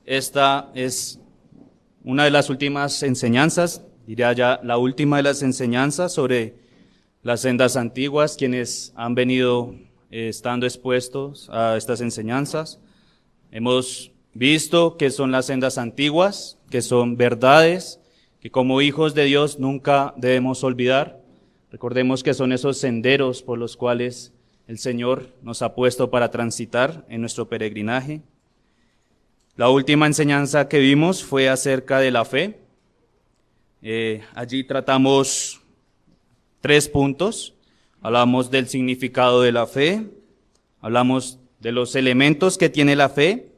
Esta es una de las últimas enseñanzas, diría ya la última de las enseñanzas sobre las sendas antiguas, quienes han venido estando expuestos a estas enseñanzas. Hemos visto que son las sendas antiguas, que son verdades, que como hijos de Dios nunca debemos olvidar. Recordemos que son esos senderos por los cuales el Señor nos ha puesto para transitar en nuestro peregrinaje. La última enseñanza que vimos fue acerca de la fe. Allí tratamos 3 puntos. Hablamos del significado de la fe, hablamos de los elementos que tiene la fe,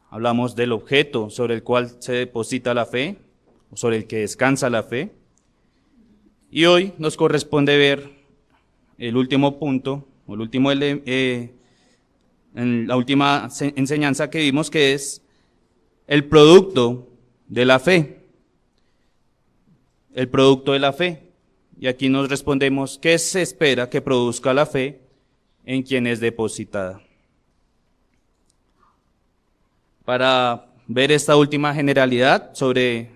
hablamos del objeto sobre el cual se deposita la fe, o sobre el que descansa la fe. Y hoy nos corresponde ver el último punto, o el último en la última enseñanza que vimos, que es el producto de la fe. El producto de la fe. Y aquí nos respondemos, ¿qué se espera que produzca la fe en quien es depositada? Para ver esta última generalidad sobre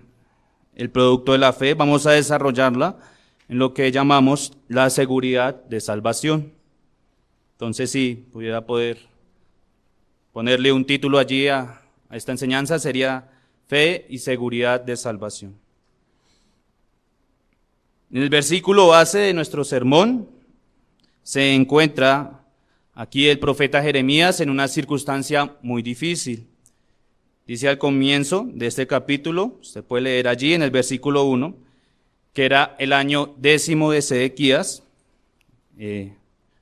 el producto de la fe, vamos a desarrollarla en lo que llamamos la seguridad de salvación. Entonces, si pudiera poder ponerle un título allí a esta enseñanza, sería Fe y Seguridad de Salvación. En el versículo base de nuestro sermón se encuentra aquí el profeta Jeremías en una circunstancia muy difícil. Dice al comienzo de este capítulo, usted puede leer allí en el versículo 1, que era el año 10º de Sedequías,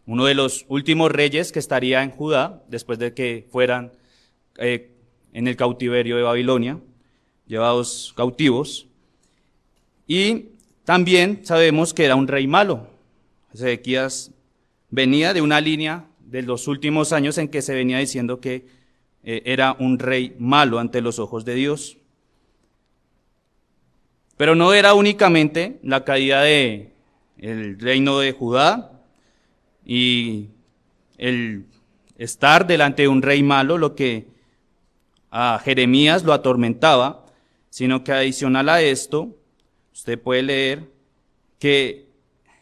uno de los últimos reyes que estaría en Judá después de que fueran en el cautiverio de Babilonia, llevados cautivos. Y también sabemos que era un rey malo. Sedequías venía de una línea de los últimos años en que se venía diciendo que era un rey malo ante los ojos de Dios. Pero no era únicamente la caída del reino de Judá y el estar delante de un rey malo lo que a Jeremías lo atormentaba, sino que adicional a esto, usted puede leer que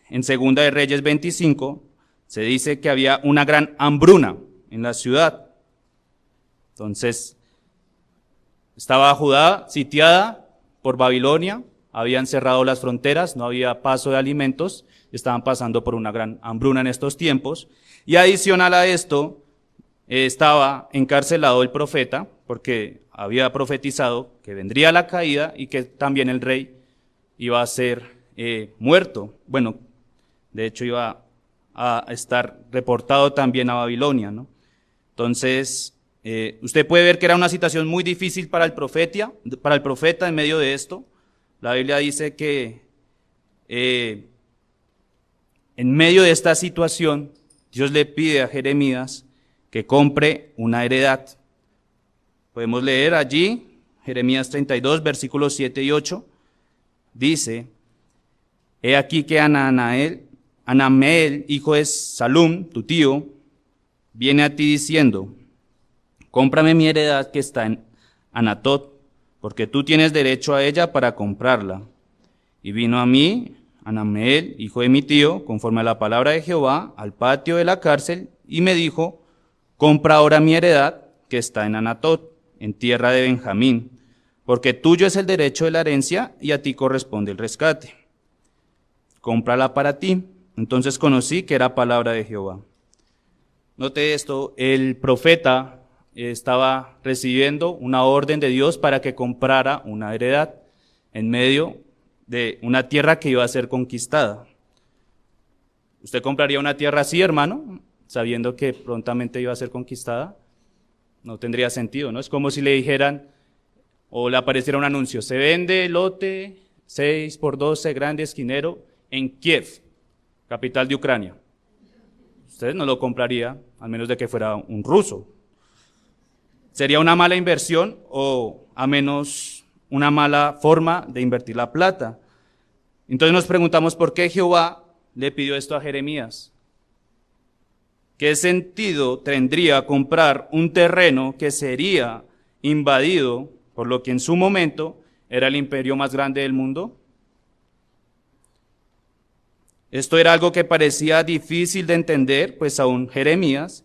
en Segunda de Reyes 25 se dice que había una gran hambruna en la ciudad. Entonces, estaba Judá sitiada por Babilonia, habían cerrado las fronteras, no había paso de alimentos, estaban pasando por una gran hambruna en estos tiempos. Y adicional a esto, estaba encarcelado el profeta, porque había profetizado que vendría la caída y que también el rey iba a ser muerto. Bueno, de hecho iba a estar reportado también a Babilonia, ¿no? Entonces, usted puede ver que era una situación muy difícil para el profeta en medio de esto. La Biblia dice que en medio de esta situación, Dios le pide a Jeremías que compre una heredad. Podemos leer allí, Jeremías 32, versículos 7 y 8, dice: He aquí que Anameel, hijo de Salum, tu tío, viene a ti diciendo: Cómprame mi heredad que está en Anatot, porque tú tienes derecho a ella para comprarla. Y vino a mí, Anameel, hijo de mi tío, conforme a la palabra de Jehová, al patio de la cárcel, y me dijo: Compra ahora mi heredad que está en Anatot, en tierra de Benjamín, porque tuyo es el derecho de la herencia y a ti corresponde el rescate. Cómprala para ti. Entonces conocí que era palabra de Jehová. Note esto, el profeta estaba recibiendo una orden de Dios para que comprara una heredad en medio de una tierra que iba a ser conquistada. ¿Usted compraría una tierra así, hermano, sabiendo que prontamente iba a ser conquistada? No tendría sentido, ¿no? Es como si le dijeran o le apareciera un anuncio: se vende lote 6x12 grande esquinero en Kiev, capital de Ucrania. Usted no lo compraría, al menos de que fuera un ruso. Sería una mala inversión o a menos una mala forma de invertir la plata. Entonces nos preguntamos por qué Jehová le pidió esto a Jeremías. ¿Qué sentido tendría comprar un terreno que sería invadido por lo que en su momento era el imperio más grande del mundo? Esto era algo que parecía difícil de entender, pues aún Jeremías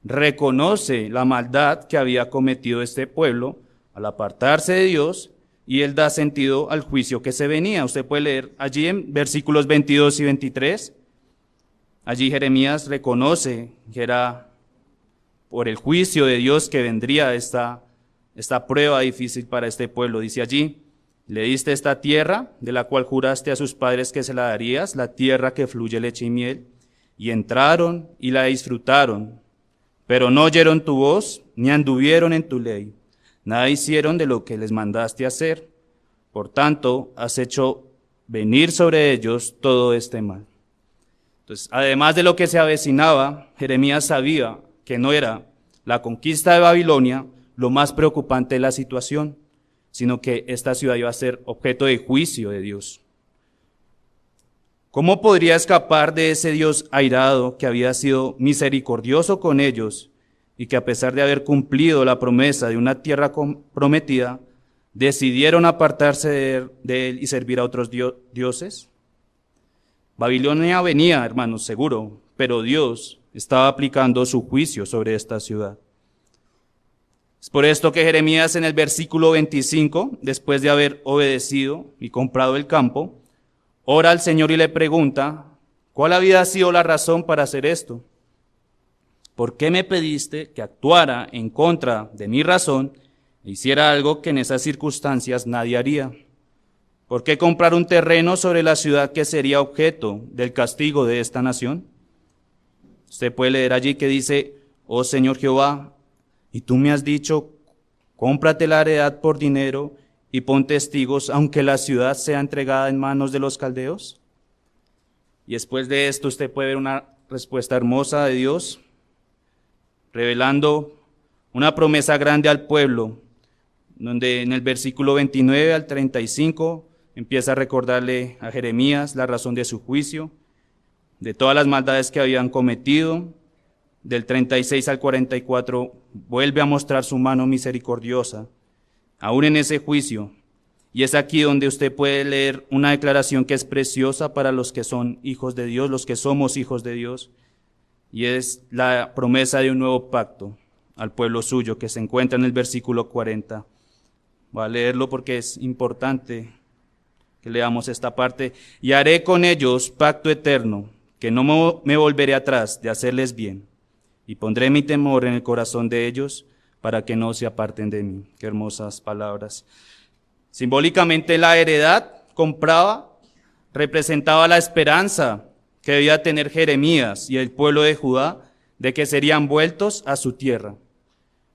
reconoce la maldad que había cometido este pueblo al apartarse de Dios, y él da sentido al juicio que se venía. Usted puede leer allí en versículos 22 y 23. Allí Jeremías reconoce que era por el juicio de Dios que vendría esta prueba difícil para este pueblo. Dice allí: le diste esta tierra, de la cual juraste a sus padres que se la darías, la tierra que fluye leche y miel, y entraron y la disfrutaron, pero no oyeron tu voz, ni anduvieron en tu ley. Nada hicieron de lo que les mandaste hacer. Por tanto, has hecho venir sobre ellos todo este mal. Entonces, además de lo que se avecinaba, Jeremías sabía que no era la conquista de Babilonia lo más preocupante de la situación, sino que esta ciudad iba a ser objeto de juicio de Dios. ¿Cómo podría escapar de ese Dios airado que había sido misericordioso con ellos y que, a pesar de haber cumplido la promesa de una tierra prometida, decidieron apartarse de él y servir a otros dioses? Babilonia venía, hermanos, seguro, pero Dios estaba aplicando su juicio sobre esta ciudad. Es por esto que Jeremías, en el versículo 25, después de haber obedecido y comprado el campo, ora al Señor y le pregunta: ¿cuál había sido la razón para hacer esto? ¿Por qué me pediste que actuara en contra de mi razón e hiciera algo que en esas circunstancias nadie haría? ¿Por qué comprar un terreno sobre la ciudad que sería objeto del castigo de esta nación? Usted puede leer allí que dice: oh Señor Jehová, y tú me has dicho, cómprate la heredad por dinero y pon testigos, aunque la ciudad sea entregada en manos de los caldeos. Y después de esto usted puede ver una respuesta hermosa de Dios, revelando una promesa grande al pueblo, donde en el versículo 29 al 35 empieza a recordarle a Jeremías la razón de su juicio, de todas las maldades que habían cometido. Del 36 al 44 vuelve a mostrar su mano misericordiosa, aún en ese juicio. Y es aquí donde usted puede leer una declaración que es preciosa para los que son hijos de Dios, los que somos hijos de Dios, y es la promesa de un nuevo pacto al pueblo suyo, que se encuentra en el versículo 40. Voy a leerlo porque es importante que leamos esta parte. Y haré con ellos pacto eterno, que no me volveré atrás de hacerles bien, y pondré mi temor en el corazón de ellos para que no se aparten de mí. Qué hermosas palabras. Simbólicamente, la heredad comprada representaba la esperanza que debía tener Jeremías y el pueblo de Judá de que serían vueltos a su tierra,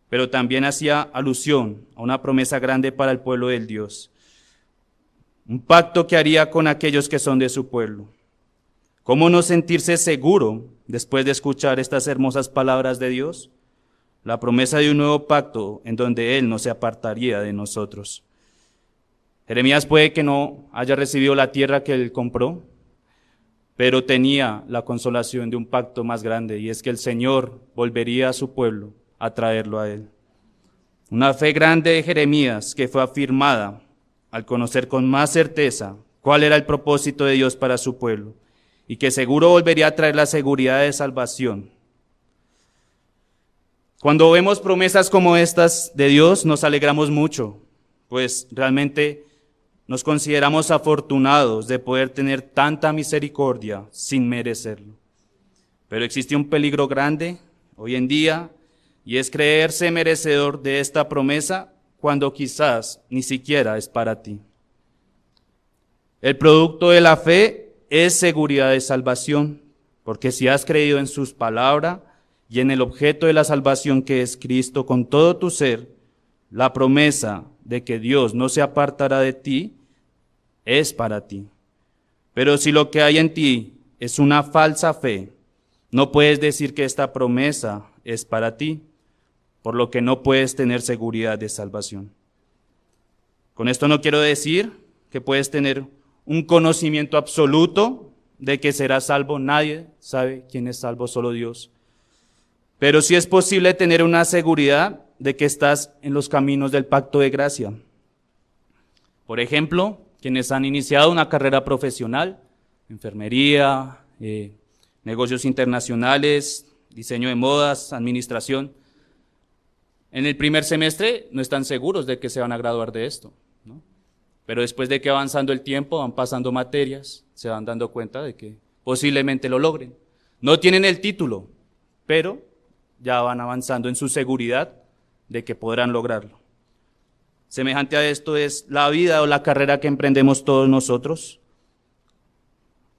pero también hacía alusión a una promesa grande para el pueblo del Dios, un pacto que haría con aquellos que son de su pueblo. ¿Cómo no sentirse seguro después de escuchar estas hermosas palabras de Dios? La promesa de un nuevo pacto en donde Él no se apartaría de nosotros. Jeremías puede que no haya recibido la tierra que él compró, pero tenía la consolación de un pacto más grande, y es que el Señor volvería a su pueblo a traerlo a Él. Una fe grande de Jeremías que fue afirmada al conocer con más certeza cuál era el propósito de Dios para su pueblo, y que seguro volvería a traer la seguridad de salvación. Cuando vemos promesas como estas de Dios, nos alegramos mucho, pues realmente nos consideramos afortunados de poder tener tanta misericordia sin merecerlo. Pero existe un peligro grande hoy en día, y es creerse merecedor de esta promesa cuando quizás ni siquiera es para ti. El producto de la fe es seguridad de salvación, porque si has creído en sus palabras y en el objeto de la salvación que es Cristo con todo tu ser, la promesa de que Dios no se apartará de ti es para ti. Pero si lo que hay en ti es una falsa fe, no puedes decir que esta promesa es para ti, por lo que no puedes tener seguridad de salvación. Con esto no quiero decir que puedes tener un conocimiento absoluto de que serás salvo. Nadie sabe quién es salvo, solo Dios. Pero sí es posible tener una seguridad de que estás en los caminos del pacto de gracia. Por ejemplo, quienes han iniciado una carrera profesional, enfermería, negocios internacionales, diseño de modas, administración, en el primer semestre no están seguros de que se van a graduar de esto, ¿no? Pero después de que avanzando el tiempo, van pasando materias, se van dando cuenta de que posiblemente lo logren. No tienen el título, pero ya van avanzando en su seguridad de que podrán lograrlo. Semejante a esto es la vida o la carrera que emprendemos todos nosotros.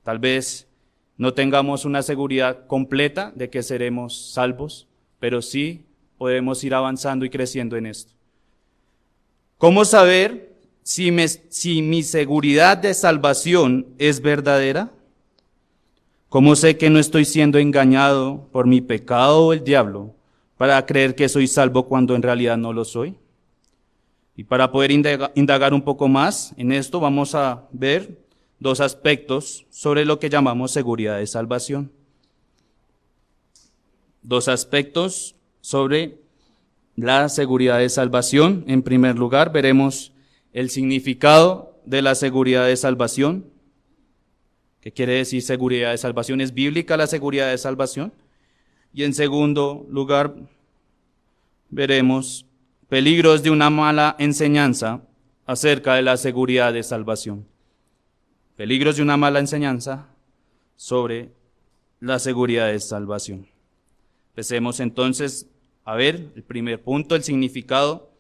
Tal vez no tengamos una seguridad completa de que seremos salvos, pero sí podemos ir avanzando y creciendo en esto. ¿Cómo saber si mi seguridad de salvación es verdadera? ¿Cómo sé que no estoy siendo engañado por mi pecado o el diablo para creer que soy salvo cuando en realidad no lo soy? Y para poder indagar un poco más en esto, vamos a ver dos aspectos sobre lo que llamamos seguridad de salvación. Dos aspectos sobre la seguridad de salvación. En primer lugar, veremos el significado de la seguridad de salvación. ¿Qué quiere decir seguridad de salvación? ¿Es bíblica la seguridad de salvación? Y en segundo lugar, veremos peligros de una mala enseñanza acerca de la seguridad de salvación. Peligros de una mala enseñanza sobre la seguridad de salvación. Empecemos entonces a ver el primer punto, el significado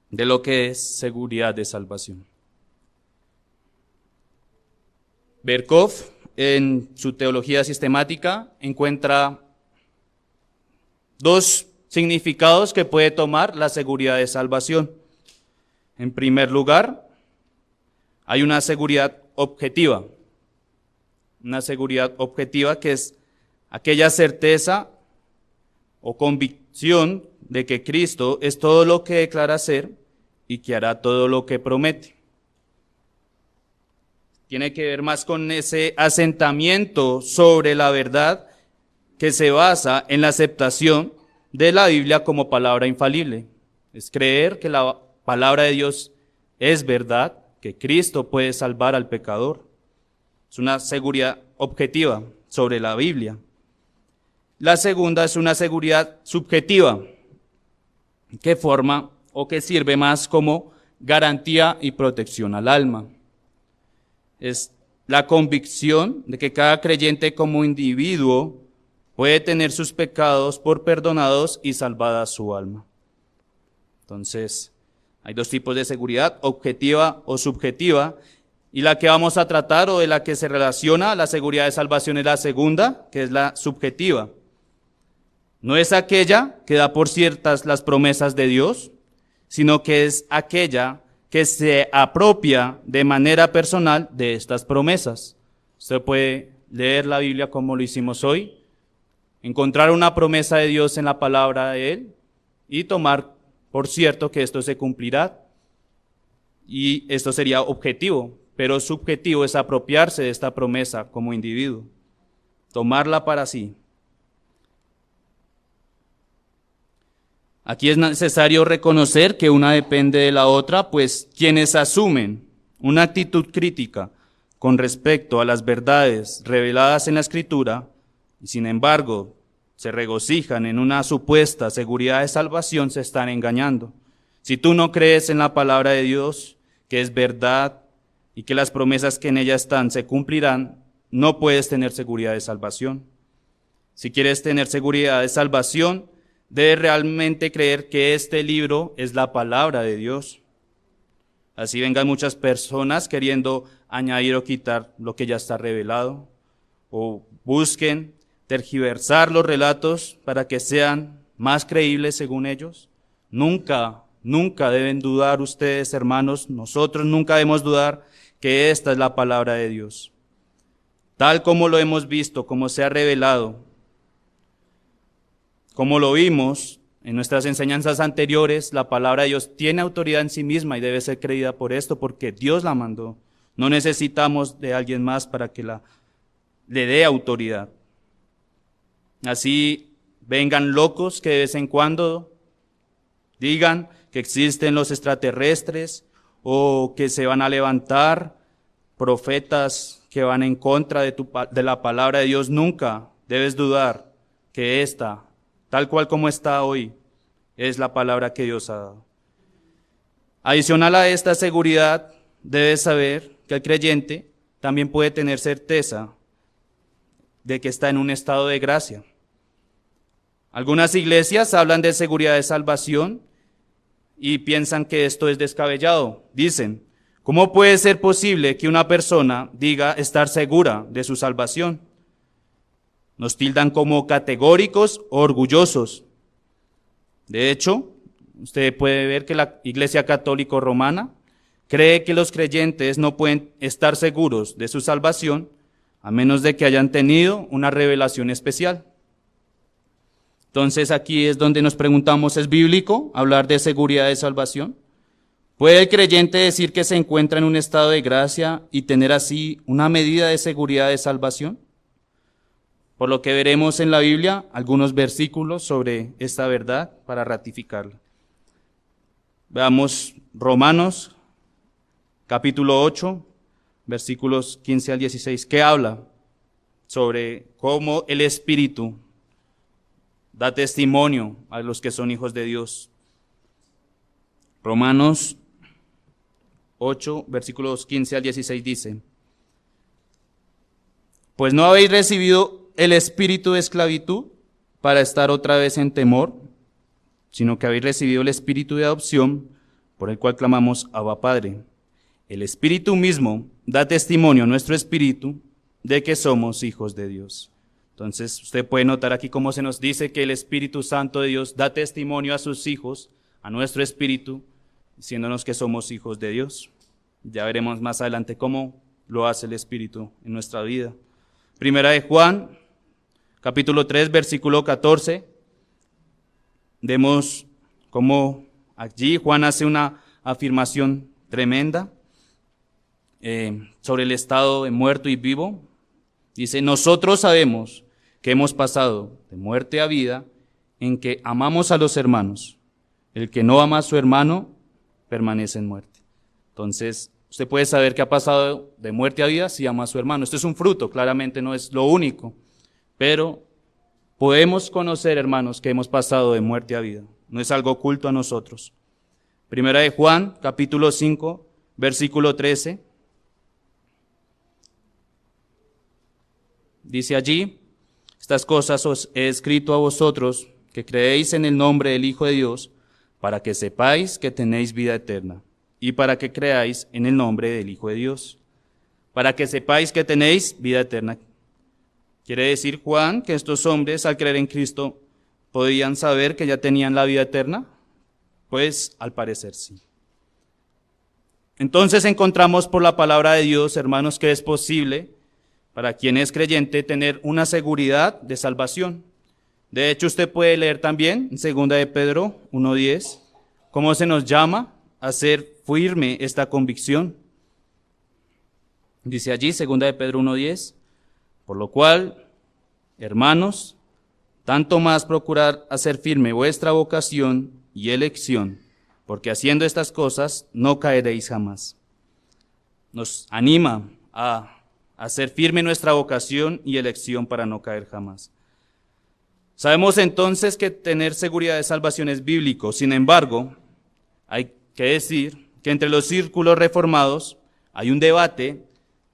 de lo que es seguridad de salvación. Berkov, en su teología sistemática, encuentra dos significados que puede tomar la seguridad de salvación. En primer lugar, hay una seguridad objetiva. Una seguridad objetiva que es aquella certeza o convicción de que Cristo es todo lo que declara ser y que hará todo lo que promete. Tiene que ver más con ese asentamiento sobre la verdad que se basa en la aceptación de la Biblia como palabra infalible. Es creer que la palabra de Dios es verdad, que Cristo puede salvar al pecador. Es una seguridad objetiva sobre la Biblia. La segunda es una seguridad subjetiva, que forma o que sirve más como garantía y protección al alma. Es la convicción de que cada creyente como individuo puede tener sus pecados por perdonados y salvada su alma. Entonces, hay dos tipos de seguridad, objetiva o subjetiva, y la que vamos a tratar o de la que se relaciona a la seguridad de salvación es la segunda, que es la subjetiva. No es aquella que da por ciertas las promesas de Dios, sino que es aquella que se apropia de manera personal de estas promesas. Usted puede leer la Biblia como lo hicimos hoy, encontrar una promesa de Dios en la palabra de Él y tomar por cierto que esto se cumplirá. Y esto sería objetivo, pero subjetivo es apropiarse de esta promesa como individuo, tomarla para sí. Aquí es necesario reconocer que una depende de la otra, pues quienes asumen una actitud crítica con respecto a las verdades reveladas en la Escritura, y sin embargo se regocijan en una supuesta seguridad de salvación, se están engañando. Si tú no crees en la palabra de Dios, que es verdad, y que las promesas que en ella están se cumplirán, no puedes tener seguridad de salvación. Si quieres tener seguridad de salvación, debes realmente creer que este libro es la palabra de Dios. Así vengan muchas personas queriendo añadir o quitar lo que ya está revelado, o busquen tergiversar los relatos para que sean más creíbles según ellos. Nunca deben dudar ustedes, hermanos, nosotros nunca debemos dudar que esta es la palabra de Dios. Tal como lo hemos visto, como se ha revelado, como lo vimos en nuestras enseñanzas anteriores, la palabra de Dios tiene autoridad en sí misma y debe ser creída por esto, porque Dios la mandó. No necesitamos de alguien más para que le dé autoridad. Así vengan locos que de vez en cuando digan que existen los extraterrestres o que se van a levantar profetas que van en contra de la palabra de Dios. Nunca debes dudar que esta, tal cual como está hoy, es la palabra que Dios ha dado. Adicional a esta seguridad, debes saber que el creyente también puede tener certeza de que está en un estado de gracia. Algunas iglesias hablan de seguridad de salvación y piensan que esto es descabellado. Dicen, ¿cómo puede ser posible que una persona diga estar segura de su salvación? Nos tildan como categóricos o orgullosos. De hecho, usted puede ver que la Iglesia Católica Romana cree que los creyentes no pueden estar seguros de su salvación a menos de que hayan tenido una revelación especial. Entonces aquí es donde nos preguntamos, ¿es bíblico hablar de seguridad de salvación? ¿Puede el creyente decir que se encuentra en un estado de gracia y tener así una medida de seguridad de salvación? Por lo que veremos en la Biblia algunos versículos sobre esta verdad para ratificarla. Veamos Romanos capítulo 8, versículos 15 al 16, que habla sobre cómo el Espíritu da testimonio a los que son hijos de Dios. Romanos 8, versículos 15 al 16 dice, pues no habéis recibido el espíritu de esclavitud para estar otra vez en temor, sino que habéis recibido el espíritu de adopción, por el cual clamamos Abba Padre. El Espíritu mismo da testimonio a nuestro espíritu de que somos hijos de Dios. Entonces, usted puede notar aquí cómo se nos dice que el Espíritu Santo de Dios da testimonio a sus hijos, a nuestro espíritu, diciéndonos que somos hijos de Dios. Ya veremos más adelante cómo lo hace el Espíritu en nuestra vida. Primera de Juan, capítulo 3, versículo 14. Vemos cómo allí Juan hace una afirmación tremenda sobre el estado de muerto y vivo. Dice, nosotros sabemos que hemos pasado de muerte a vida en que amamos a los hermanos. El que no ama a su hermano permanece en muerte. Entonces, usted puede saber que ha pasado de muerte a vida si ama a su hermano. Esto es un fruto, claramente no es lo único, pero podemos conocer, hermanos, que hemos pasado de muerte a vida. No es algo oculto a nosotros. Primera de Juan, capítulo 5, versículo 13. Dice allí, estas cosas os he escrito a vosotros, que creéis en el nombre del Hijo de Dios, para que sepáis que tenéis vida eterna, y para que creáis en el nombre del Hijo de Dios, para que sepáis que tenéis vida eterna. Quiere decir Juan que estos hombres, al creer en Cristo, ¿podían saber que ya tenían la vida eterna? Pues al parecer sí. Entonces encontramos por la palabra de Dios, hermanos, que es posible para quien es creyente tener una seguridad de salvación. De hecho, usted puede leer también en 2 de Pedro 1:10 cómo se nos llama a hacer firme esta convicción. Dice allí 2 de Pedro 1:10, por lo cual, hermanos, tanto más procurad hacer firme vuestra vocación y elección, porque haciendo estas cosas no caeréis jamás. Nos anima a hacer firme nuestra vocación y elección para no caer jamás. Sabemos entonces que tener seguridad de salvación es bíblico. Sin embargo, hay que decir que entre los círculos reformados hay un debate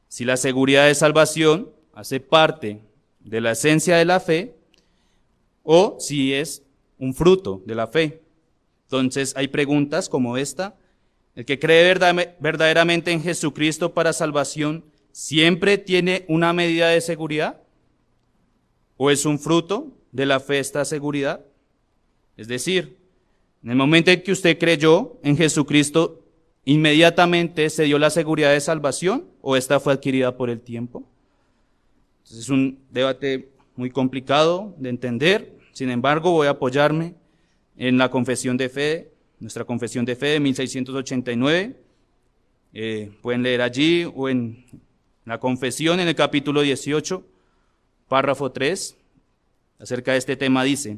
si la seguridad de salvación hace parte de la esencia de la fe o si es un fruto de la fe. Entonces hay preguntas como esta: ¿el que cree verdaderamente en Jesucristo para salvación siempre tiene una medida de seguridad? ¿O es un fruto de la fe esta seguridad? Es decir, en el momento en que usted creyó en Jesucristo, ¿inmediatamente se dio la seguridad de salvación o esta fue adquirida por el tiempo? Entonces es un debate muy complicado de entender. Sin embargo, voy a apoyarme en la confesión de fe, nuestra confesión de fe de 1689. Pueden leer allí o en la confesión en el capítulo 18, párrafo 3, acerca de este tema dice: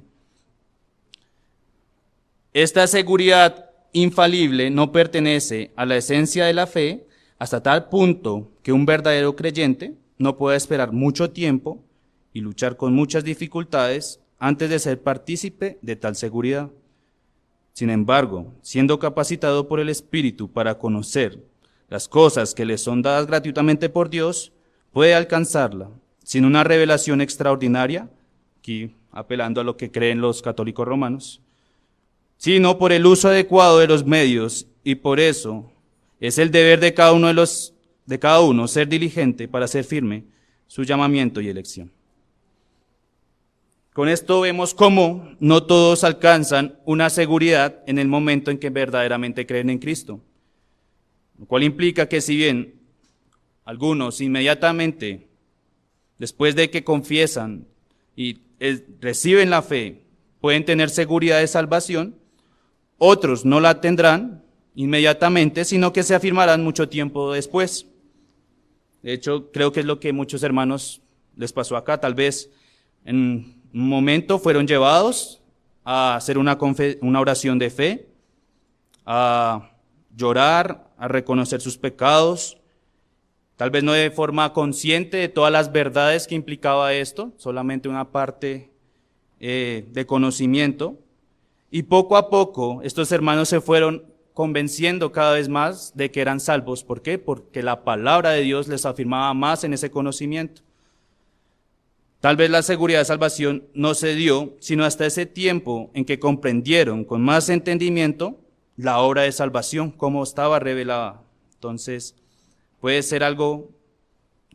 Esta seguridad infalible no pertenece a la esencia de la fe hasta tal punto que un verdadero creyente no puede esperar mucho tiempo y luchar con muchas dificultades antes de ser partícipe de tal seguridad. Sin embargo, siendo capacitado por el Espíritu para conocer las cosas que le son dadas gratuitamente por Dios, puede alcanzarla sin una revelación extraordinaria, aquí apelando a lo que creen los católicos romanos, sino por el uso adecuado de los medios, y por eso es el deber de cada uno ser diligente para hacer firme su llamamiento y elección. Con esto vemos cómo no todos alcanzan una seguridad en el momento en que verdaderamente creen en Cristo, lo cual implica que si bien algunos inmediatamente después de que confiesan y reciben la fe pueden tener seguridad de salvación, otros no la tendrán inmediatamente, sino que se afirmarán mucho tiempo después. De hecho, creo que es lo que muchos hermanos les pasó acá. Tal vez en un momento fueron llevados a hacer una oración de fe, a llorar, a reconocer sus pecados, tal vez no de forma consciente de todas las verdades que implicaba esto, solamente una parte de conocimiento. Y poco a poco estos hermanos se fueron convenciendo cada vez más de que eran salvos. ¿Por qué? Porque la palabra de Dios les afirmaba más en ese conocimiento. Tal vez la seguridad de salvación no se dio, sino hasta ese tiempo en que comprendieron con más entendimiento la obra de salvación, cómo estaba revelada. Entonces, puede ser algo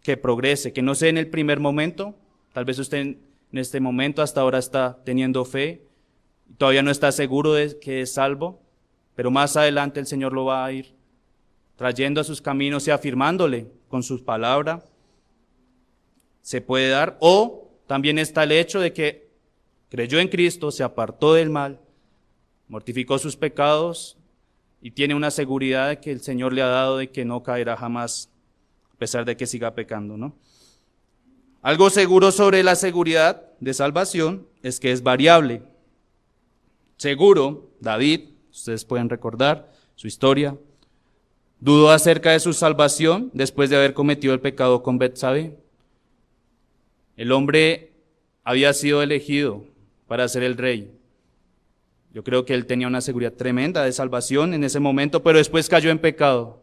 que progrese, que no sea en el primer momento. Tal vez usted en este momento hasta ahora está teniendo fe, todavía no está seguro de que es salvo, pero más adelante el Señor lo va a ir trayendo a sus caminos y afirmándole con su palabra. Se puede dar, o también está el hecho de que creyó en Cristo, se apartó del mal, mortificó sus pecados y tiene una seguridad de que el Señor le ha dado de que no caerá jamás, a pesar de que siga pecando, ¿no? Algo seguro sobre la seguridad de salvación es que es variable. Seguro, David, ustedes pueden recordar su historia, dudó acerca de su salvación después de haber cometido el pecado con Betsabé. El hombre había sido elegido para ser el rey. Yo creo que él tenía una seguridad tremenda de salvación en ese momento, pero después cayó en pecado.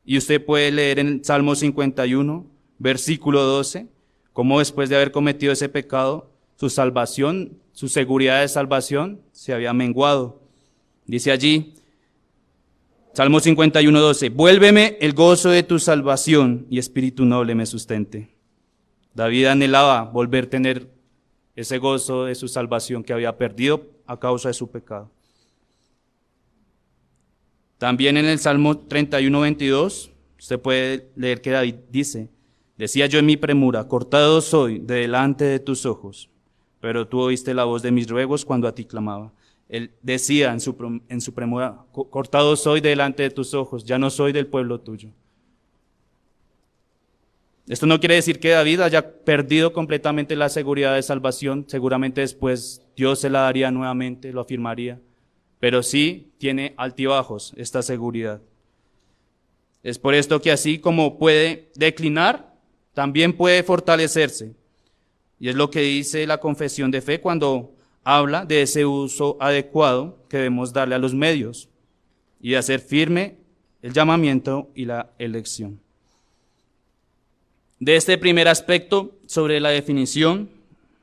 Y usted puede leer en Salmo 51, versículo 12, cómo después de haber cometido ese pecado, su salvación, su seguridad de salvación se había menguado. Dice allí, Salmo 51, 12, vuélveme el gozo de tu salvación y espíritu noble me sustente. David anhelaba volver a tener ese gozo de su salvación que había perdido a causa de su pecado. También en el Salmo 31, 22, usted puede leer que David dice, decía yo en mi premura, cortado soy de delante de tus ojos, pero tú oíste la voz de mis ruegos cuando a ti clamaba. Él decía en su premura, cortado soy de delante de tus ojos, ya no soy del pueblo tuyo. Esto no quiere decir que David haya perdido completamente la seguridad de salvación, seguramente después Dios se la daría nuevamente, lo afirmaría, pero sí tiene altibajos esta seguridad. Es por esto que así como puede declinar, también puede fortalecerse. Y es lo que dice la confesión de fe cuando habla de ese uso adecuado que debemos darle a los medios y de hacer firme el llamamiento y la elección. De este primer aspecto sobre la definición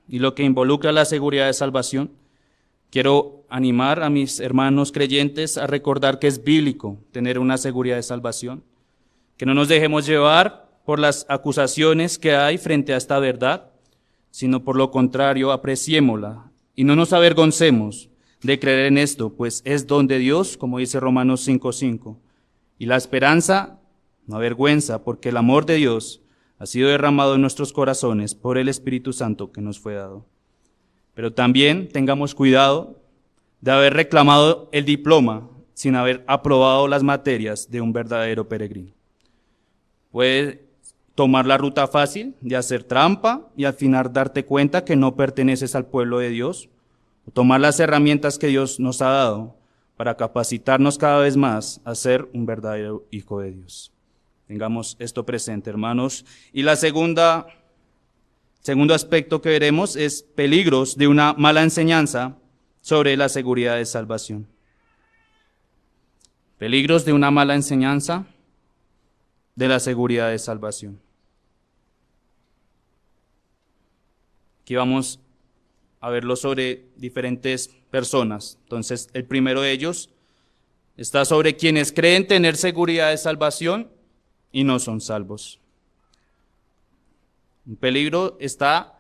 y lo que involucra la seguridad de salvación, quiero animar a mis hermanos creyentes a recordar que es bíblico tener una seguridad de salvación, que no nos dejemos llevar por las acusaciones que hay frente a esta verdad, sino por lo contrario, apreciémosla y no nos avergoncemos de creer en esto, pues es don de Dios, como dice Romanos 5:5. Y la esperanza no avergüenza, porque el amor de Dios ha sido derramado en nuestros corazones por el Espíritu Santo que nos fue dado. Pero también tengamos cuidado de haber reclamado el diploma sin haber aprobado las materias de un verdadero peregrino. Puede tomar la ruta fácil de hacer trampa y al final darte cuenta que no perteneces al pueblo de Dios, tomar las herramientas que Dios nos ha dado para capacitarnos cada vez más a ser un verdadero hijo de Dios. Tengamos esto presente, hermanos. Y segundo aspecto que veremos es peligros de una mala enseñanza sobre la seguridad de salvación. Peligros de una mala enseñanza de la seguridad de salvación. Aquí vamos a verlo sobre diferentes personas. Entonces, el primero de ellos está sobre quienes creen tener seguridad de salvación y no son salvos. Un peligro está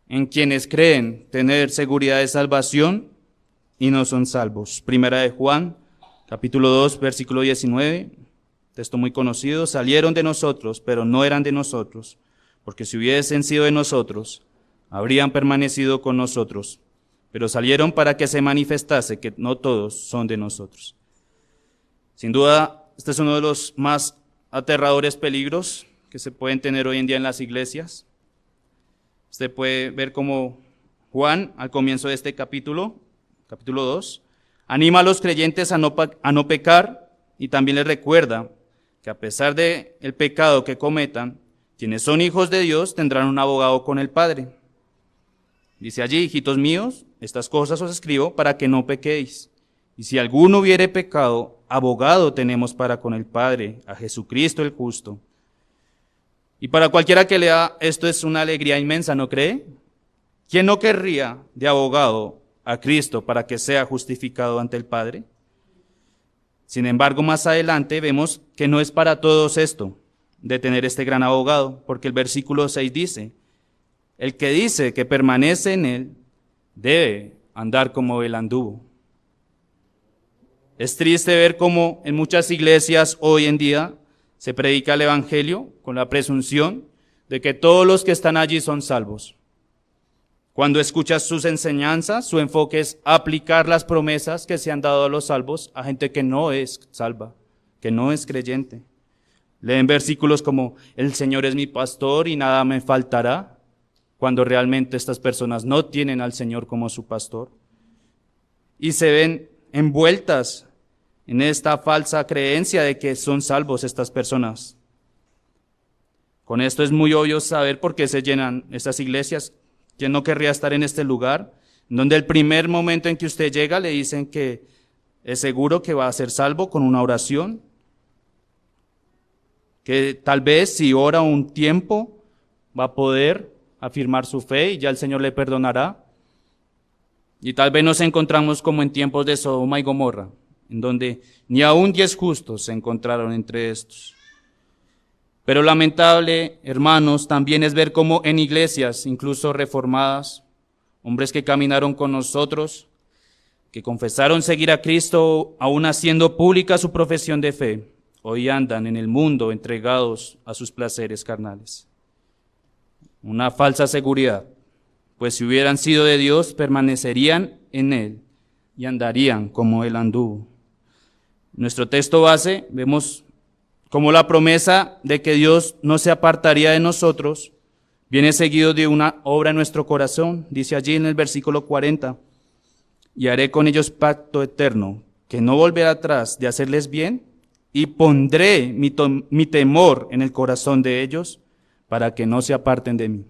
en quienes creen tener seguridad de salvación y no son salvos. Primera de Juan, capítulo 2, versículo 19, texto muy conocido. Salieron de nosotros, pero no eran de nosotros, porque si hubiesen sido de nosotros, habrían permanecido con nosotros, pero salieron para que se manifestase que no todos son de nosotros. Sin duda, este es uno de los más aterradores peligros que se pueden tener hoy en día en las iglesias. Usted puede ver cómo Juan, al comienzo de este capítulo 2, anima a los creyentes a no pecar y también les recuerda que a pesar de el pecado que cometan, quienes son hijos de Dios tendrán un abogado con el Padre. Dice allí, hijitos míos, estas cosas os escribo para que no pequéis. Y si alguno hubiere pecado, abogado tenemos para con el Padre, a Jesucristo el justo. Y para cualquiera que lea esto es una alegría inmensa, ¿no cree? ¿Quién no querría de abogado a Cristo para que sea justificado ante el Padre? Sin embargo, más adelante vemos que no es para todos esto de tener este gran abogado, porque el versículo 6 dice, el que dice que permanece en él debe andar como él anduvo. Es triste ver cómo en muchas iglesias hoy en día se predica el evangelio con la presunción de que todos los que están allí son salvos. Cuando escuchas sus enseñanzas, su enfoque es aplicar las promesas que se han dado a los salvos a gente que no es salva, que no es creyente. Leen versículos como, el Señor es mi pastor y nada me faltará, cuando realmente estas personas no tienen al Señor como su pastor. Y se ven envueltas en esta falsa creencia de que son salvos estas personas. Con esto es muy obvio saber por qué se llenan estas iglesias. ¿Quién no querría estar en este lugar? Donde el primer momento en que usted llega le dicen que es seguro que va a ser salvo con una oración. Que tal vez si ora un tiempo va a poder afirmar su fe y ya el Señor le perdonará. Y tal vez nos encontramos como en tiempos de Sodoma y Gomorra, en donde ni aún 10 justos se encontraron entre estos. Pero lamentable, hermanos, también es ver cómo en iglesias, incluso reformadas, hombres que caminaron con nosotros, que confesaron seguir a Cristo, aún haciendo pública su profesión de fe, hoy andan en el mundo entregados a sus placeres carnales. Una falsa seguridad, pues si hubieran sido de Dios, permanecerían en Él y andarían como Él anduvo. En nuestro texto base vemos cómo la promesa de que Dios no se apartaría de nosotros viene seguido de una obra en nuestro corazón. Dice allí en el versículo 40, y haré con ellos pacto eterno, que no volverá atrás de hacerles bien, y pondré mi temor en el corazón de ellos, para que no se aparten de mí.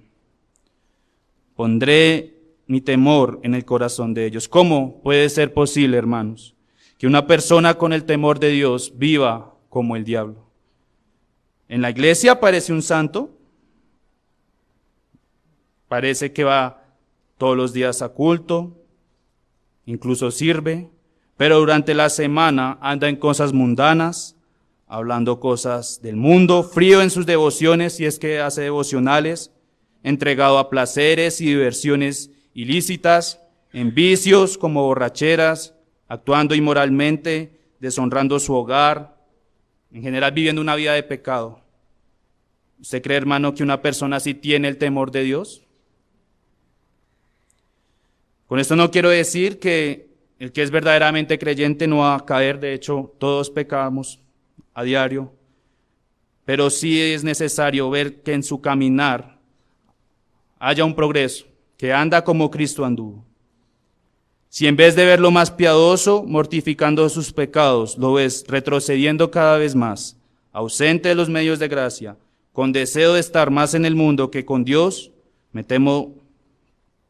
Pondré mi temor en el corazón de ellos. ¿Cómo puede ser posible, hermanos, que una persona con el temor de Dios viva como el diablo? En la iglesia parece un santo, parece que va todos los días a culto, incluso sirve, pero durante la semana anda en cosas mundanas, hablando cosas del mundo, frío en sus devociones, si es que hace devocionales, entregado a placeres y diversiones ilícitas, en vicios como borracheras, actuando inmoralmente, deshonrando su hogar, en general viviendo una vida de pecado. ¿Usted cree, hermano, que una persona así tiene el temor de Dios? Con esto no quiero decir que el que es verdaderamente creyente no va a caer, de hecho todos pecamos a diario, pero sí es necesario ver que en su caminar haya un progreso, que anda como Cristo anduvo. Si en vez de verlo más piadoso, mortificando sus pecados, lo ves retrocediendo cada vez más, ausente de los medios de gracia, con deseo de estar más en el mundo que con Dios, me temo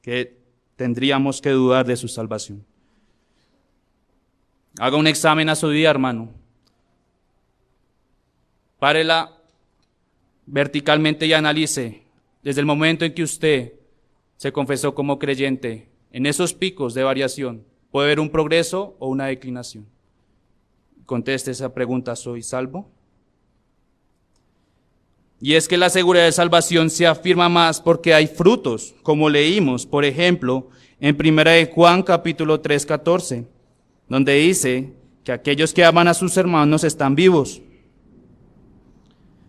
que tendríamos que dudar de su salvación. Haga un examen a su vida, hermano. Párela verticalmente y analice desde el momento en que usted se confesó como creyente. En esos picos de variación, ¿puede haber un progreso o una declinación? Conteste esa pregunta, ¿soy salvo? Y es que la seguridad de salvación se afirma más porque hay frutos, como leímos, por ejemplo, en 1 de Juan capítulo 3, 14, donde dice que aquellos que aman a sus hermanos están vivos.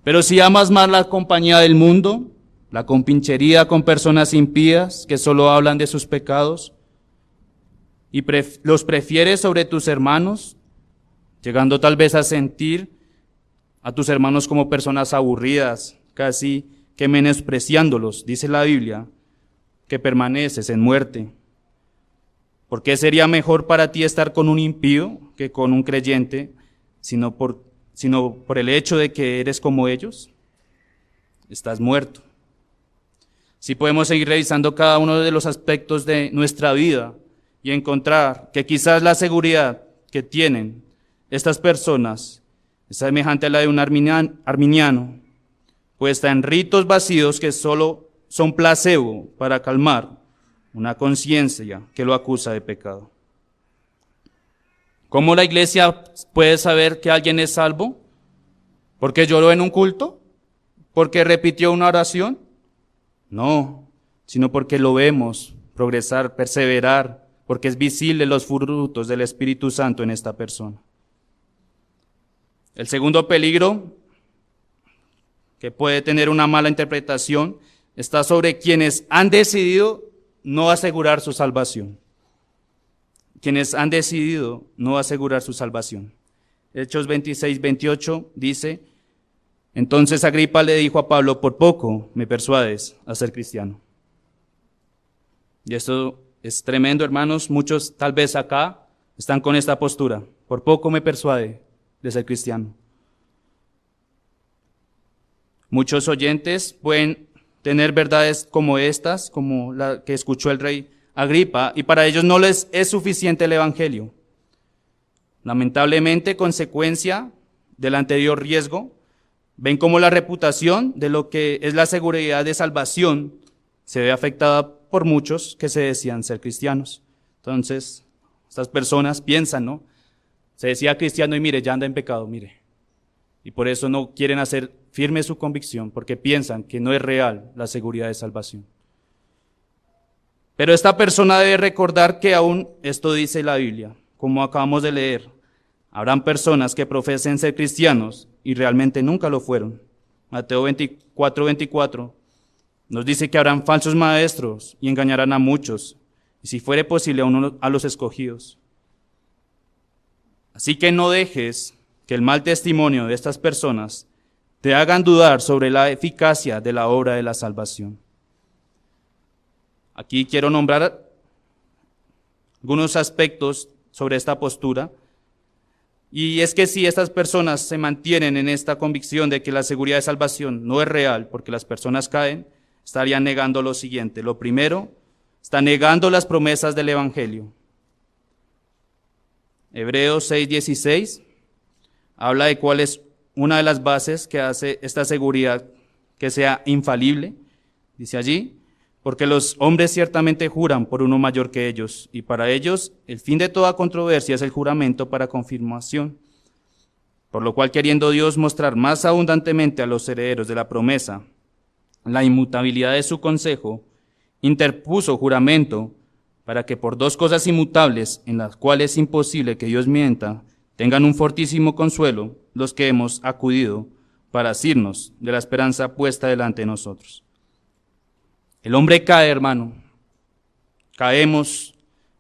Pero si amas más la compañía del mundo, la compinchería con personas impías que solo hablan de sus pecados, y los prefieres sobre tus hermanos, llegando tal vez a sentir a tus hermanos como personas aburridas, casi que menospreciándolos, dice la Biblia, que permaneces en muerte. ¿Por qué sería mejor para ti estar con un impío que con un creyente, sino por el hecho de que eres como ellos? Estás muerto. Si podemos seguir revisando cada uno de los aspectos de nuestra vida y encontrar que quizás la seguridad que tienen estas personas es semejante a la de un arminiano, puesta en ritos vacíos que solo son placebo para calmar una conciencia que lo acusa de pecado. ¿Cómo la iglesia puede saber que alguien es salvo? ¿Porque lloró en un culto? ¿Porque repitió una oración? No, sino porque lo vemos progresar, perseverar, porque es visible los frutos del Espíritu Santo en esta persona. El segundo peligro que puede tener una mala interpretación está sobre quienes han decidido no asegurar su salvación. Quienes han decidido no asegurar su salvación. Hechos 26, 28 dice: entonces Agripa le dijo a Pablo, por poco me persuades a ser cristiano. Y esto es tremendo, hermanos. Muchos tal vez acá están con esta postura. Por poco me persuade de ser cristiano. Muchos oyentes pueden tener verdades como estas, como la que escuchó el rey Agripa, y para ellos no les es suficiente el evangelio. Lamentablemente, consecuencia del anterior riesgo, ven cómo la reputación de lo que es la seguridad de salvación se ve afectada por muchos que se decían ser cristianos. Entonces, estas personas piensan, ¿no? Se decía cristiano y mire, ya anda en pecado, mire. Y por eso no quieren hacer firme su convicción, porque piensan que no es real la seguridad de salvación. Pero esta persona debe recordar que aún esto dice la Biblia, como acabamos de leer. Habrán personas que profesen ser cristianos y realmente nunca lo fueron. Mateo 24, 24 nos dice que habrán falsos maestros y engañarán a muchos, y si fuere posible a los escogidos. Así que no dejes que el mal testimonio de estas personas te hagan dudar sobre la eficacia de la obra de la salvación. Aquí quiero nombrar algunos aspectos sobre esta postura. Y es que si estas personas se mantienen en esta convicción de que la seguridad de salvación no es real porque las personas caen, estarían negando lo siguiente. Lo primero, está negando las promesas del Evangelio. Hebreos 6:16 habla de cuál es una de las bases que hace esta seguridad que sea infalible. Dice allí: porque los hombres ciertamente juran por uno mayor que ellos, y para ellos el fin de toda controversia es el juramento para confirmación. Por lo cual, queriendo Dios mostrar más abundantemente a los herederos de la promesa la inmutabilidad de su consejo, interpuso juramento para que por dos cosas inmutables, en las cuales es imposible que Dios mienta, tengan un fortísimo consuelo los que hemos acudido para asirnos de la esperanza puesta delante de nosotros. El hombre cae, hermano. Caemos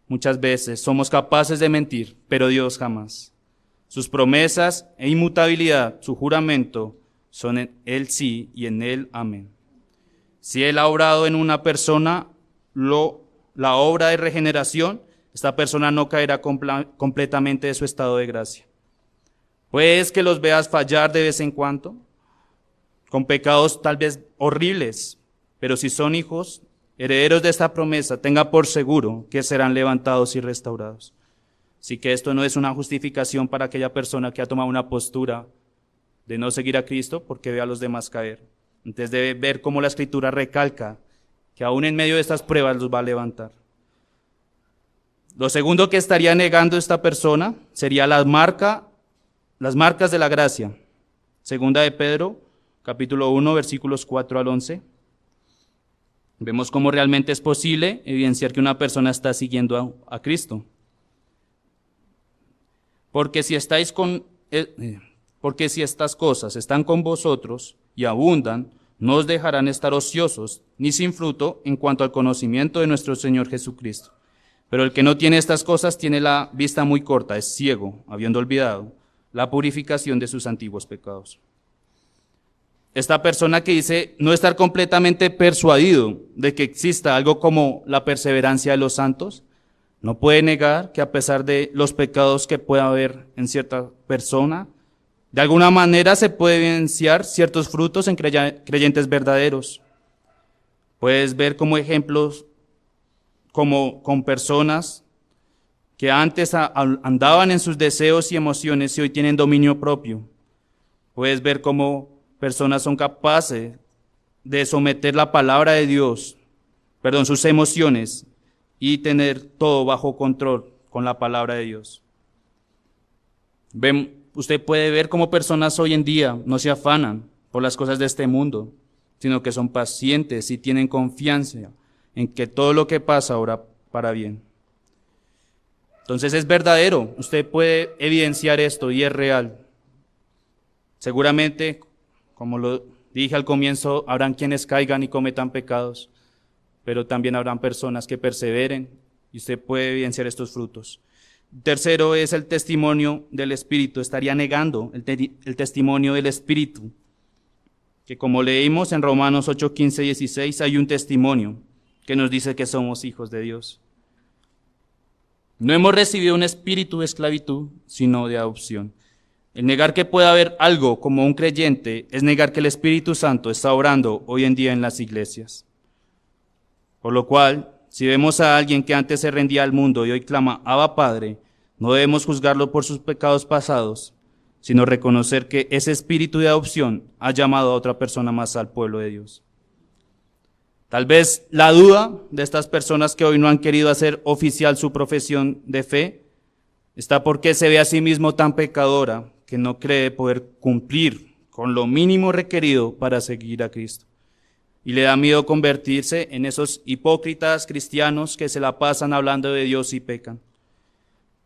muchas veces, somos capaces de mentir, pero Dios jamás. Sus promesas e inmutabilidad, su juramento, son en Él sí y en Él amén. Si Él ha obrado en una persona la obra de regeneración, esta persona no caerá completamente de su estado de gracia. Puedes que los veas fallar de vez en cuando, con pecados tal vez horribles, pero si son hijos, herederos de esta promesa, tenga por seguro que serán levantados y restaurados. Así que esto no es una justificación para aquella persona que ha tomado una postura de no seguir a Cristo porque ve a los demás caer. Entonces debe ver cómo la Escritura recalca que aún en medio de estas pruebas los va a levantar. Lo segundo que estaría negando esta persona sería las marcas de la gracia. Segunda de Pedro, capítulo 1, versículos 4 al 11. Vemos cómo realmente es posible evidenciar que una persona está siguiendo a Cristo. Porque si estas cosas están con vosotros y abundan, no os dejarán estar ociosos ni sin fruto en cuanto al conocimiento de nuestro Señor Jesucristo. Pero el que no tiene estas cosas tiene la vista muy corta, es ciego, habiendo olvidado la purificación de sus antiguos pecados. Esta persona que dice no estar completamente persuadido de que exista algo como la perseverancia de los santos, no puede negar que a pesar de los pecados que pueda haber en cierta persona, de alguna manera se puede evidenciar ciertos frutos en creyentes verdaderos. Puedes ver como ejemplos como con personas que antes andaban en sus deseos y emociones y hoy tienen dominio propio. Puedes ver cómo personas son capaces de someter la palabra de Dios, sus emociones, y tener todo bajo control con la palabra de Dios. Usted puede ver cómo personas hoy en día no se afanan por las cosas de este mundo, sino que son pacientes y tienen confianza en que todo lo que pasa obra para bien. Entonces es verdadero, usted puede evidenciar esto y es real. Seguramente, como lo dije al comienzo, habrán quienes caigan y cometan pecados, pero también habrán personas que perseveren y usted puede evidenciar estos frutos. Tercero es el testimonio del Espíritu. Estaría negando el testimonio del Espíritu, que como leímos en Romanos 8, 15, 16, hay un testimonio que nos dice que somos hijos de Dios. No hemos recibido un espíritu de esclavitud, sino de adopción. El negar que pueda haber algo como un creyente es negar que el Espíritu Santo está obrando hoy en día en las iglesias. Por lo cual, si vemos a alguien que antes se rendía al mundo y hoy clama Abba Padre, no debemos juzgarlo por sus pecados pasados, sino reconocer que ese espíritu de adopción ha llamado a otra persona más al pueblo de Dios. Tal vez la duda de estas personas que hoy no han querido hacer oficial su profesión de fe está porque se ve a sí mismo tan pecadora que no cree poder cumplir con lo mínimo requerido para seguir a Cristo. Y le da miedo convertirse en esos hipócritas cristianos que se la pasan hablando de Dios y pecan.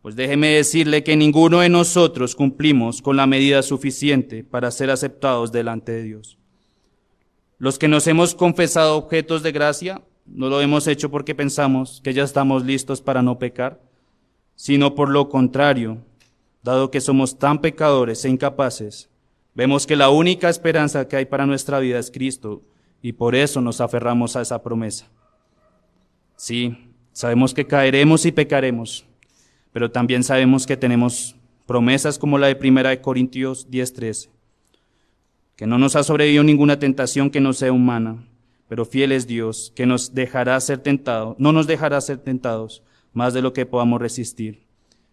Pues déjeme decirle que ninguno de nosotros cumplimos con la medida suficiente para ser aceptados delante de Dios. Los que nos hemos confesado objetos de gracia, no lo hemos hecho porque pensamos que ya estamos listos para no pecar, sino por lo contrario, dado que somos tan pecadores e incapaces, vemos que la única esperanza que hay para nuestra vida es Cristo, y por eso nos aferramos a esa promesa. Sí, sabemos que caeremos y pecaremos, pero también sabemos que tenemos promesas como la de 1 Corintios 10:13, que no nos ha sobrevivido ninguna tentación que no sea humana, pero fiel es Dios, que no nos dejará ser tentados más de lo que podamos resistir,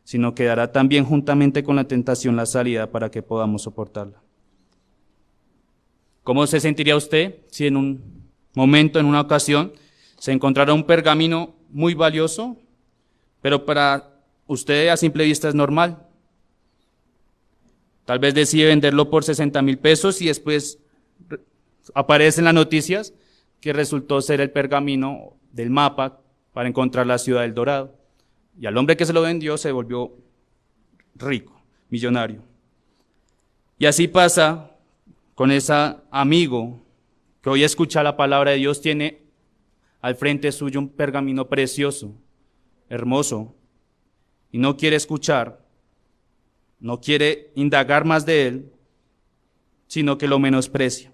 sino que dará también juntamente con la tentación la salida para que podamos soportarla. ¿Cómo se sentiría usted si en un momento, en una ocasión, se encontrara un pergamino muy valioso, pero para usted a simple vista es normal? Tal vez decide venderlo por 60,000 pesos y después aparece en las noticias que resultó ser el pergamino del mapa para encontrar la ciudad del Dorado. Y al hombre que se lo vendió se volvió rico, millonario. Y así pasa con ese amigo que hoy escucha la palabra de Dios, tiene al frente suyo un pergamino precioso, hermoso, y no quiere escuchar, no quiere indagar más de él, sino que lo menosprecia.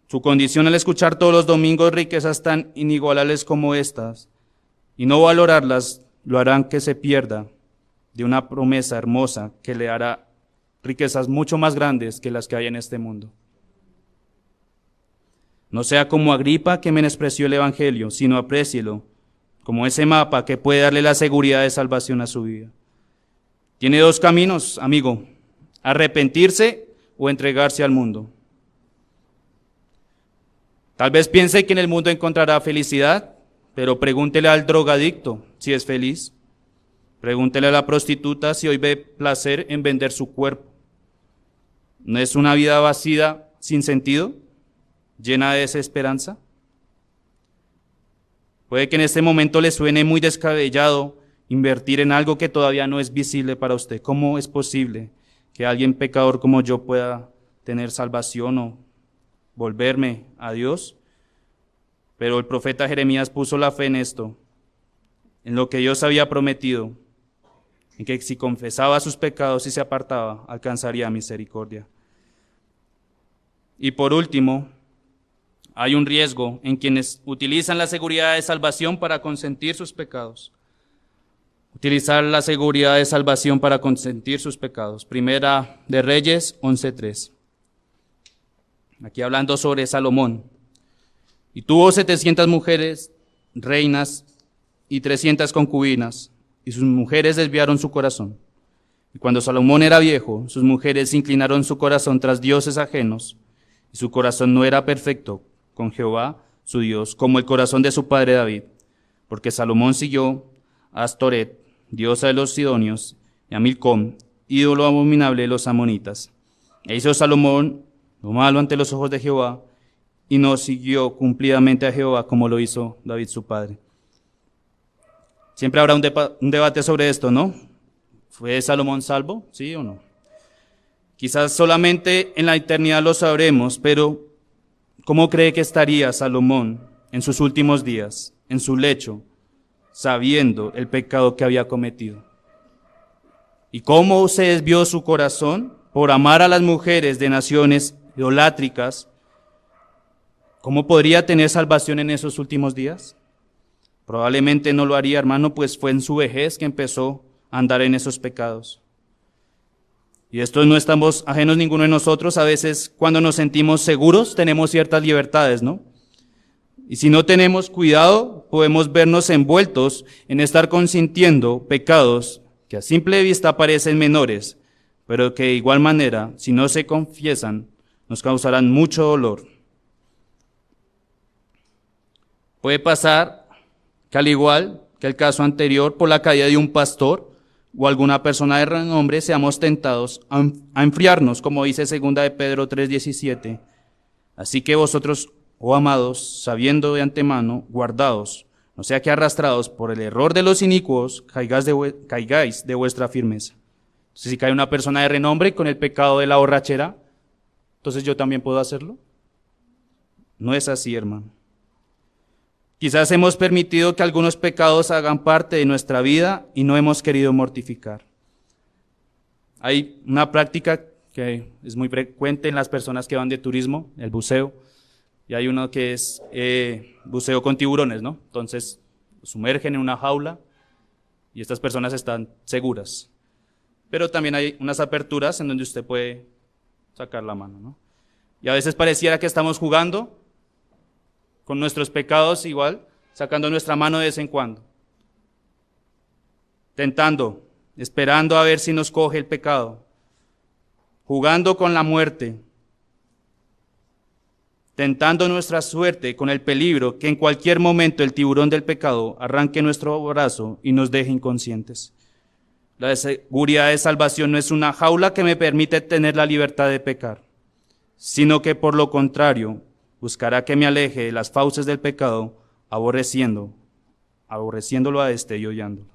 Su condición al escuchar todos los domingos riquezas tan inigualables como estas, y no valorarlas lo harán que se pierda de una promesa hermosa que le hará riquezas mucho más grandes que las que hay en este mundo. No sea como Agripa, que menospreció el Evangelio, sino aprécielo como ese mapa que puede darle la seguridad de salvación a su vida. Tiene dos caminos, amigo: arrepentirse o entregarse al mundo. Tal vez piense que en el mundo encontrará felicidad, pero pregúntele al drogadicto si es feliz. Pregúntele a la prostituta si hoy ve placer en vender su cuerpo. ¿No es una vida vacía, sin sentido, llena de desesperanza? Puede que en este momento le suene muy descabellado invertir en algo que todavía no es visible para usted. ¿Cómo es posible que alguien pecador como yo pueda tener salvación o volverme a Dios? Pero el profeta Jeremías puso la fe en esto, en lo que Dios había prometido, en que si confesaba sus pecados y se apartaba, alcanzaría misericordia. Y por último, hay un riesgo en quienes utilizan la seguridad de salvación para consentir sus pecados. Utilizar la seguridad de salvación para consentir sus pecados. Primera de Reyes 11:3. Aquí hablando sobre Salomón. Y tuvo 700 mujeres, reinas, y 300 concubinas, y sus mujeres desviaron su corazón. Y cuando Salomón era viejo, sus mujeres inclinaron su corazón tras dioses ajenos, y su corazón no era perfecto con Jehová, su Dios, como el corazón de su padre David, porque Salomón siguió a Astoret, diosa de los sidonios, y a Milcom, ídolo abominable de los amonitas. E hizo Salomón lo malo ante los ojos de Jehová, y no siguió cumplidamente a Jehová como lo hizo David su padre. Siempre habrá un debate sobre esto, ¿no? ¿Fue Salomón salvo? ¿Sí o no? Quizás solamente en la eternidad lo sabremos, pero ¿cómo cree que estaría Salomón en sus últimos días, en su lecho, sabiendo el pecado que había cometido? ¿Y cómo se desvió su corazón por amar a las mujeres de naciones idolátricas? ¿Cómo podría tener salvación en esos últimos días? Probablemente no lo haría, hermano, pues fue en su vejez que empezó a andar en esos pecados. Y esto no estamos ajenos ninguno de nosotros. A veces cuando nos sentimos seguros tenemos ciertas libertades, ¿no? Y si no tenemos cuidado, podemos vernos envueltos en estar consintiendo pecados que a simple vista parecen menores, pero que de igual manera, si no se confiesan, nos causarán mucho dolor. Puede pasar que al igual que el caso anterior, por la caída de un pastor o alguna persona de renombre, seamos tentados a enfriarnos, como dice 2 de Pedro 3:17. Así que vosotros, oh amados, sabiendo de antemano, guardaos, no sea que arrastrados por el error de los inicuos, caigáis de vuestra firmeza. Entonces, si cae una persona de renombre con el pecado de la borrachera, entonces yo también puedo hacerlo. No es así, hermano. Quizás hemos permitido que algunos pecados hagan parte de nuestra vida y no hemos querido mortificar. Hay una práctica que es muy frecuente en las personas que van de turismo, el buceo, y hay uno que es buceo con tiburones, ¿no? Entonces, sumergen en una jaula y estas personas están seguras. Pero también hay unas aperturas en donde usted puede sacar la mano, ¿no? Y a veces pareciera que estamos jugando con nuestros pecados igual, sacando nuestra mano de vez en cuando, tentando, esperando a ver si nos coge el pecado, jugando con la muerte, tentando nuestra suerte con el peligro que en cualquier momento el tiburón del pecado arranque nuestro brazo y nos deje inconscientes. La seguridad de salvación no es una jaula que me permite tener la libertad de pecar, sino que por lo contrario, buscará que me aleje de las fauces del pecado, aborreciéndolo a este y odiándolo.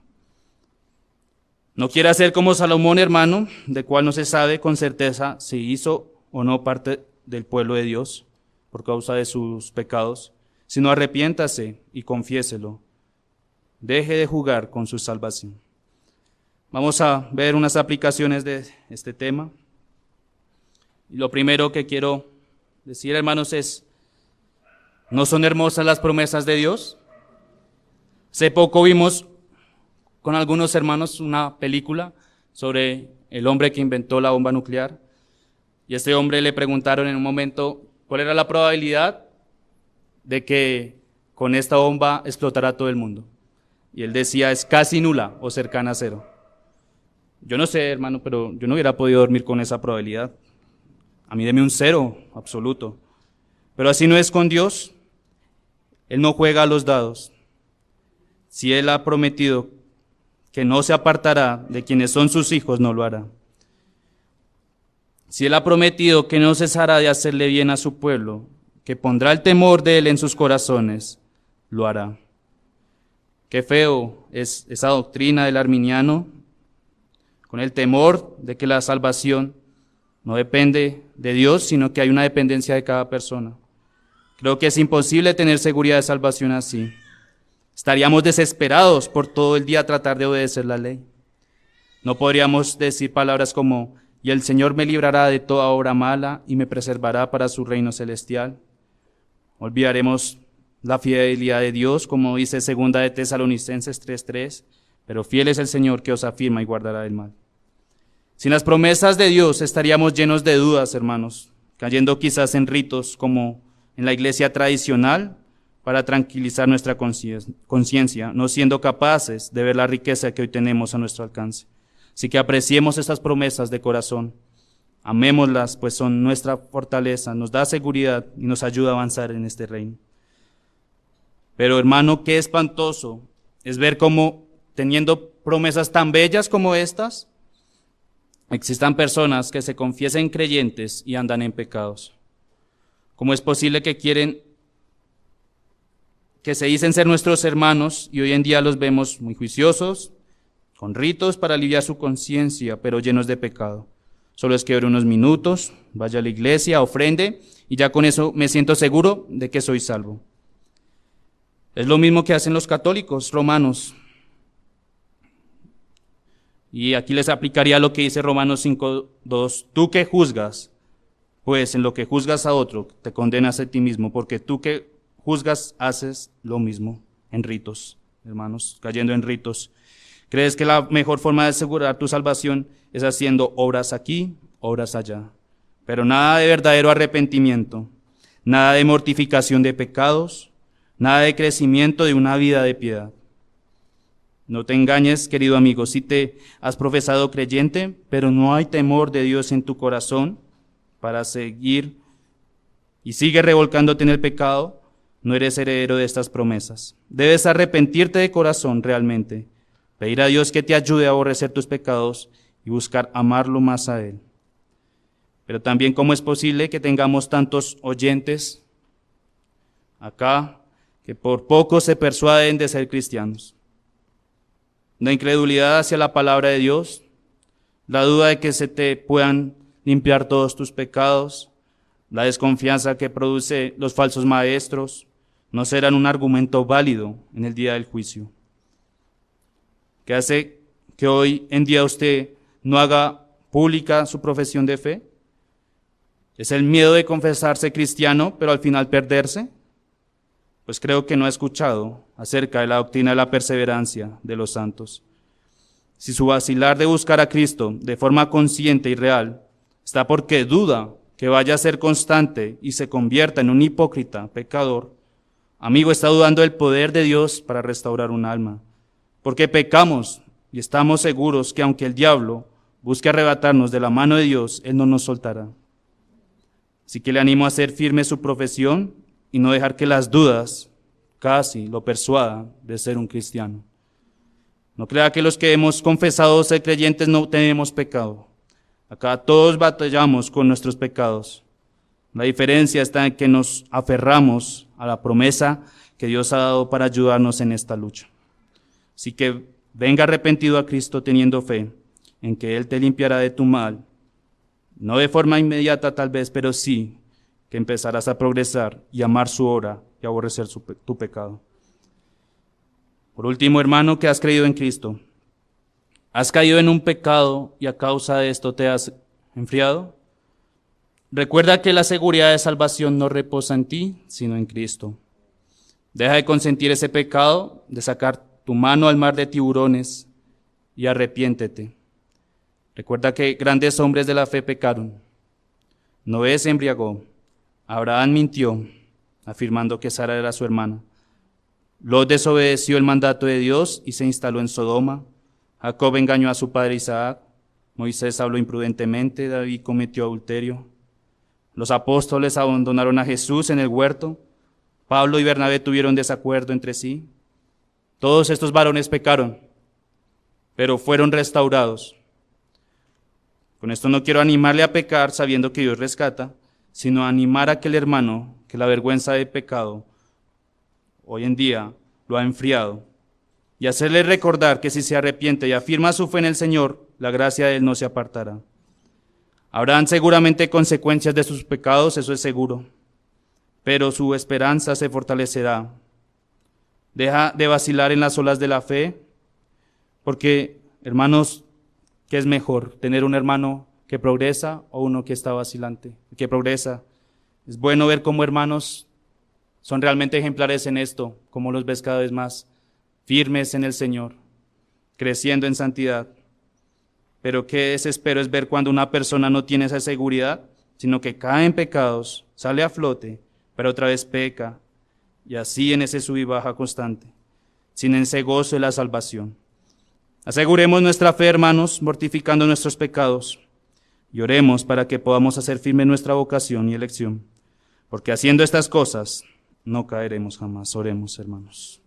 No quiera ser como Salomón, hermano, del cual no se sabe con certeza si hizo o no parte del pueblo de Dios por causa de sus pecados, sino arrepiéntase y confiéselo. Deje de jugar con su salvación. Vamos a ver unas aplicaciones de este tema. Y lo primero que quiero decir, hermanos, es: ¿no son hermosas las promesas de Dios? Hace poco vimos con algunos hermanos una película sobre el hombre que inventó la bomba nuclear. Y a este hombre le preguntaron en un momento cuál era la probabilidad de que con esta bomba explotara todo el mundo. Y él decía, es casi nula o cercana a cero. Yo no sé, hermano, pero yo no hubiera podido dormir con esa probabilidad. A mí deme un cero absoluto. Pero así no es con Dios. Él no juega a los dados. Si Él ha prometido que no se apartará de quienes son sus hijos, no lo hará. Si Él ha prometido que no cesará de hacerle bien a su pueblo, que pondrá el temor de Él en sus corazones, lo hará. Qué feo es esa doctrina del arminiano, con el temor de que la salvación no depende de Dios, sino que hay una dependencia de cada persona. Creo que es imposible tener seguridad de salvación así. Estaríamos desesperados por todo el día tratar de obedecer la ley. No podríamos decir palabras como, y el Señor me librará de toda obra mala y me preservará para su reino celestial. Olvidaremos la fidelidad de Dios, como dice 2 de Tesalonicenses 3:3, pero fiel es el Señor que os afirma y guardará del mal. Sin las promesas de Dios estaríamos llenos de dudas, hermanos, cayendo quizás en ritos como en la iglesia tradicional para tranquilizar nuestra conciencia, no siendo capaces de ver la riqueza que hoy tenemos a nuestro alcance. Así que apreciemos estas promesas de corazón, amémoslas, pues son nuestra fortaleza, nos da seguridad y nos ayuda a avanzar en este reino. Pero hermano, qué espantoso es ver cómo teniendo promesas tan bellas como estas, existan personas que se confiesen creyentes y andan en pecados. ¿Cómo es posible que se dicen ser nuestros hermanos y hoy en día los vemos muy juiciosos, con ritos para aliviar su conciencia, pero llenos de pecado? Solo es que ore unos minutos, vaya a la iglesia, ofrende, y ya con eso me siento seguro de que soy salvo. Es lo mismo que hacen los católicos romanos. Y aquí les aplicaría lo que dice Romanos 5:2. Tú que juzgas, pues en lo que juzgas a otro, te condenas a ti mismo, porque tú que juzgas haces lo mismo en ritos, hermanos, cayendo en ritos. ¿Crees que la mejor forma de asegurar tu salvación es haciendo obras aquí, obras allá? Pero nada de verdadero arrepentimiento, nada de mortificación de pecados, nada de crecimiento de una vida de piedad. No te engañes, querido amigo, si te has profesado creyente, pero no hay temor de Dios en tu corazón para seguir y sigue revolcándote en el pecado, no eres heredero de estas promesas. Debes arrepentirte de corazón realmente, pedir a Dios que te ayude a aborrecer tus pecados y buscar amarlo más a Él. Pero también, ¿cómo es posible que tengamos tantos oyentes acá que por poco se persuaden de ser cristianos? La incredulidad hacia la palabra de Dios, la duda de que se te puedan limpiar todos tus pecados, la desconfianza que produce los falsos maestros, no serán un argumento válido en el día del juicio. ¿Qué hace que hoy en día usted no haga pública su profesión de fe? ¿Es el miedo de confesarse cristiano, pero al final perderse? Pues creo que no ha escuchado acerca de la doctrina de la perseverancia de los santos. Si su vacilar de buscar a Cristo de forma consciente y real está porque duda que vaya a ser constante y se convierta en un hipócrita, pecador, amigo, está dudando del poder de Dios para restaurar un alma. Porque pecamos y estamos seguros que aunque el diablo busque arrebatarnos de la mano de Dios, Él no nos soltará. Así que le animo a hacer firme su profesión y no dejar que las dudas casi lo persuadan de ser un cristiano. No crea que los que hemos confesado ser creyentes no tenemos pecado. Acá todos batallamos con nuestros pecados. La diferencia está en que nos aferramos a la promesa que Dios ha dado para ayudarnos en esta lucha. Así que venga arrepentido a Cristo teniendo fe en que Él te limpiará de tu mal. No de forma inmediata tal vez, pero sí que empezarás a progresar y amar su obra y aborrecer tu pecado. Por último, hermano, que has creído en Cristo, ¿has caído en un pecado y a causa de esto te has enfriado? Recuerda que la seguridad de salvación no reposa en ti, sino en Cristo. Deja de consentir ese pecado, de sacar tu mano al mar de tiburones y arrepiéntete. Recuerda que grandes hombres de la fe pecaron. Noé se embriagó. Abraham mintió, afirmando que Sara era su hermana. Lot desobedeció el mandato de Dios y se instaló en Sodoma. Jacob engañó a su padre Isaac. Moisés habló imprudentemente. David cometió adulterio. Los apóstoles abandonaron a Jesús en el huerto. Pablo y Bernabé tuvieron desacuerdo entre sí. Todos estos varones pecaron, pero fueron restaurados. Con esto no quiero animarle a pecar sabiendo que Dios rescata, sino animar a aquel hermano que la vergüenza del pecado hoy en día lo ha enfriado y hacerle recordar que si se arrepiente y afirma su fe en el Señor, la gracia de Él no se apartará. Habrán seguramente consecuencias de sus pecados, eso es seguro, pero su esperanza se fortalecerá. Deja de vacilar en las olas de la fe, porque, hermanos, ¿qué es mejor? ¿Tener un hermano que progresa o uno que está vacilante? Que progresa. Es bueno ver cómo hermanos son realmente ejemplares en esto, cómo los ves cada vez más firmes en el Señor, creciendo en santidad. Pero qué desespero es ver cuando una persona no tiene esa seguridad, sino que cae en pecados, sale a flote, pero otra vez peca, y así en ese sub y baja constante, sin ese gozo de la salvación. Aseguremos nuestra fe, hermanos, mortificando nuestros pecados, y oremos para que podamos hacer firme nuestra vocación y elección, porque haciendo estas cosas no caeremos jamás. Oremos, hermanos.